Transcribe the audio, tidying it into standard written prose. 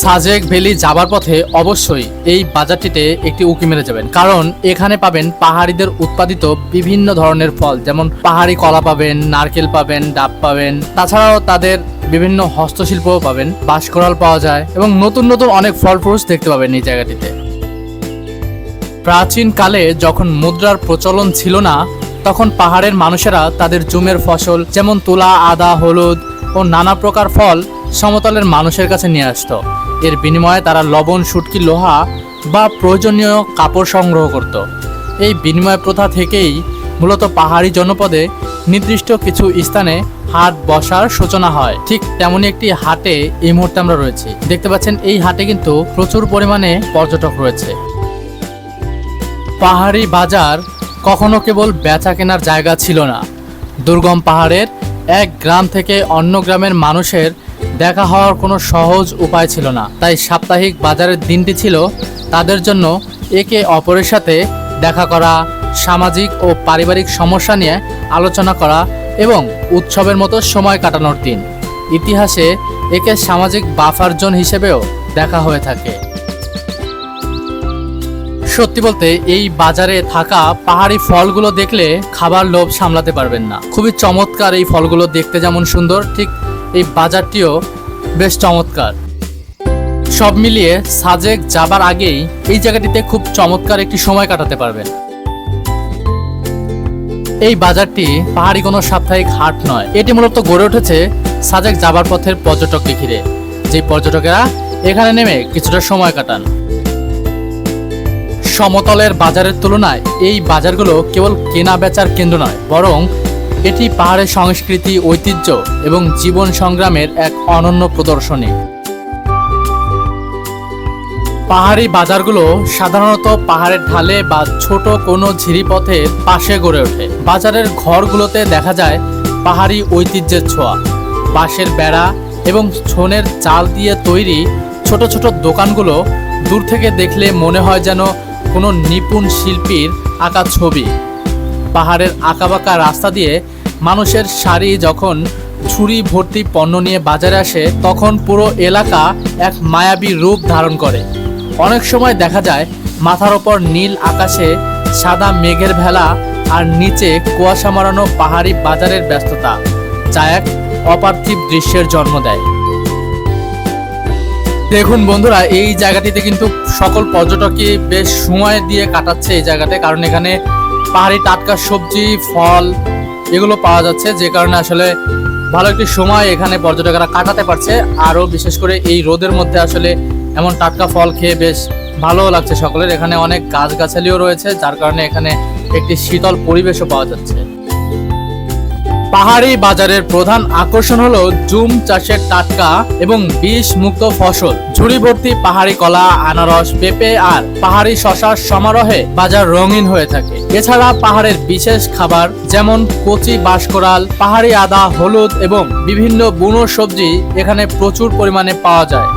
Sajek valley যাবার পথে অবশ্যই এই বাজারটিতে একটি উঁকি মেরে যাবেন, কারণ এখানে পাবেন পাহাড়িদের উৎপাদিত বিভিন্ন ধরনের ফল, যেমন পাহাড়ি কলা পাবেন, নারকেল পাবেন, ডাব পাবেন, তাছাড়াও তাদের বিভিন্ন হস্তশিল্পও পাবেন, বাঁশকড়াল পাওয়া যায় এবং নতুন নতুন অনেক ফল ফ্রুটস দেখতে পাবেন এই জায়গাটিতে। প্রাচীনকালে যখন মুদ্রার প্রচলন ছিল না, তখন পাহাড়ের মানুষেরা তাদের জমির ফসল যেমন তুলা, আদা, হলুদ ও নানা প্রকার ফল সমতলের মানুষের কাছে নিয়ে আসতো। এর বিনিময়ে তারা লবণ, শুটকি, লোহা বা প্রয়োজনীয় কাপড় সংগ্রহ করত। এই বিনিময় প্রথা থেকেই মূলত পাহাড়ি জনপদে নির্দিষ্ট কিছু স্থানে হাট বসার সূচনা হয়। ঠিক তেমনই একটি হাটে এই মুহূর্তে আমরা রয়েছি। দেখতে পাচ্ছেন এই হাটে কিন্তু প্রচুর পরিমাণে পর্যটক রয়েছে। পাহাড়ি বাজার কখনো কেবল বেচা কেনার জায়গা ছিল না, দুর্গম পাহাড়ের এক গ্রাম থেকে অন্য গ্রামের মানুষের দেখা হওয়ার কোনো সহজ উপায় ছিল না। তাই সাপ্তাহিক বাজারের দিনটি ছিল তাদের জন্য একে অপরের সাথে দেখা করা, সামাজিক ও পারিবারিক সমস্যা নিয়ে আলোচনা করা এবং উৎসবের মতো সময় কাটানোর দিন। ইতিহাসে একে সামাজিক বাফার জোন হিসেবেও দেখা হয়ে থাকে। সত্যি বলতে এই বাজারে থাকা পাহাড়ি ফলগুলো দেখলে খাবার লোভ সামলাতে পারবেন না। খুবই চমৎকার এই ফলগুলো, দেখতে যেমন সুন্দর, ঠিক এই বাজারটিও বেশ চমৎকার। সব মিলিয়ে সাজেক যাবার আগেই এই জায়গাটিতে খুব চমৎকার একটি সময় কাটাতে পারবেন। এই বাজারটি পাহাড়ি কোনো সাপ্তাহিক হাট নয়, এটি মূলত গড়ে উঠেছে সাজেক যাবার পথের পর্যটককে ঘিরে, যে পর্যটকেরা এখানে নেমে কিছুটা সময় কাটান। সমতলের বাজারের তুলনায় এই বাজারগুলো কেবল কেনা বেচার কেন্দ্র নয়, বরং এটি পাহাড়ের সংস্কৃতি, ঐতিহ্য এবং জীবন সংগ্রামের এক অনন্য প্রদর্শনী। পাহাড়ি বাজারগুলো সাধারণত পাহাড়ের ঢালে বা ছোট কোনো ঝিরিপথের পাশে গড়ে ওঠে। বাজারের ঘরগুলোতে দেখা যায় পাহাড়ি ঐতিহ্যের ছোঁয়া, বাঁশের বেড়া এবং ছনের চাল দিয়ে তৈরি ছোট ছোট দোকানগুলো দূর থেকে দেখলে মনে হয় যেন কোনো নিপুণ শিল্পীর আঁকা ছবি। পাহাড়ের আঁকাবাঁকা রাস্তা দিয়ে মানুষের সারি যখন ঝুড়ি ভর্তি পণ্য নিয়ে বাজারে আসে, তখন পুরো এলাকা এক মায়াবী রূপ ধারণ করে। অনেক সময় দেখা যায় মাথার ওপর নীল আকাশে সাদা মেঘের ভেলা, আর নিচে কুয়াশা মারানো পাহাড়ি বাজারের ব্যস্ততা, যা এক অপার্থিব দৃশ্যের জন্ম দেয়। দেখুন বন্ধুরা, এই জায়গাটিতে কিন্তু সকল পর্যটকই বেশ সময় দিয়ে কাটাচ্ছে এই জায়গাতে, কারণ এখানে পাহাড়ি টাটকা সবজি, ফল এগুলো পাওয়া যাচ্ছে, যে কারণে আসলে ভালো একটি সময় এখানে পর্যটকেরা কাটাতে পারছে। আরও বিশেষ করে এই রোদের মধ্যে আসলে এমন টাটকা ফল খেয়ে বেশ ভালো লাগছে সকলের। এখানে অনেক গাছগাছালিও রয়েছে, যার কারণে এখানে একটি শীতল পরিবেশও পাওয়া যাচ্ছে। পাহাড়ি বাজারের প্রধান আকর্ষণ হলো জুম চাষের টাটকা এবং বিষ মুক্ত ফসল, ঝুড়ি ভর্তি পাহাড়ি কলা, আনারস, পেঁপে আর পাহাড়ি শশার সমারোহে বাজার রঙিন হয়ে থাকে। এছাড়া পাহাড়ের বিশেষ খাবার যেমন কচি বাঁশকড়াল, পাহাড়ি আদা, হলুদ এবং বিভিন্ন বুনো সবজি এখানে প্রচুর পরিমাণে পাওয়া যায়।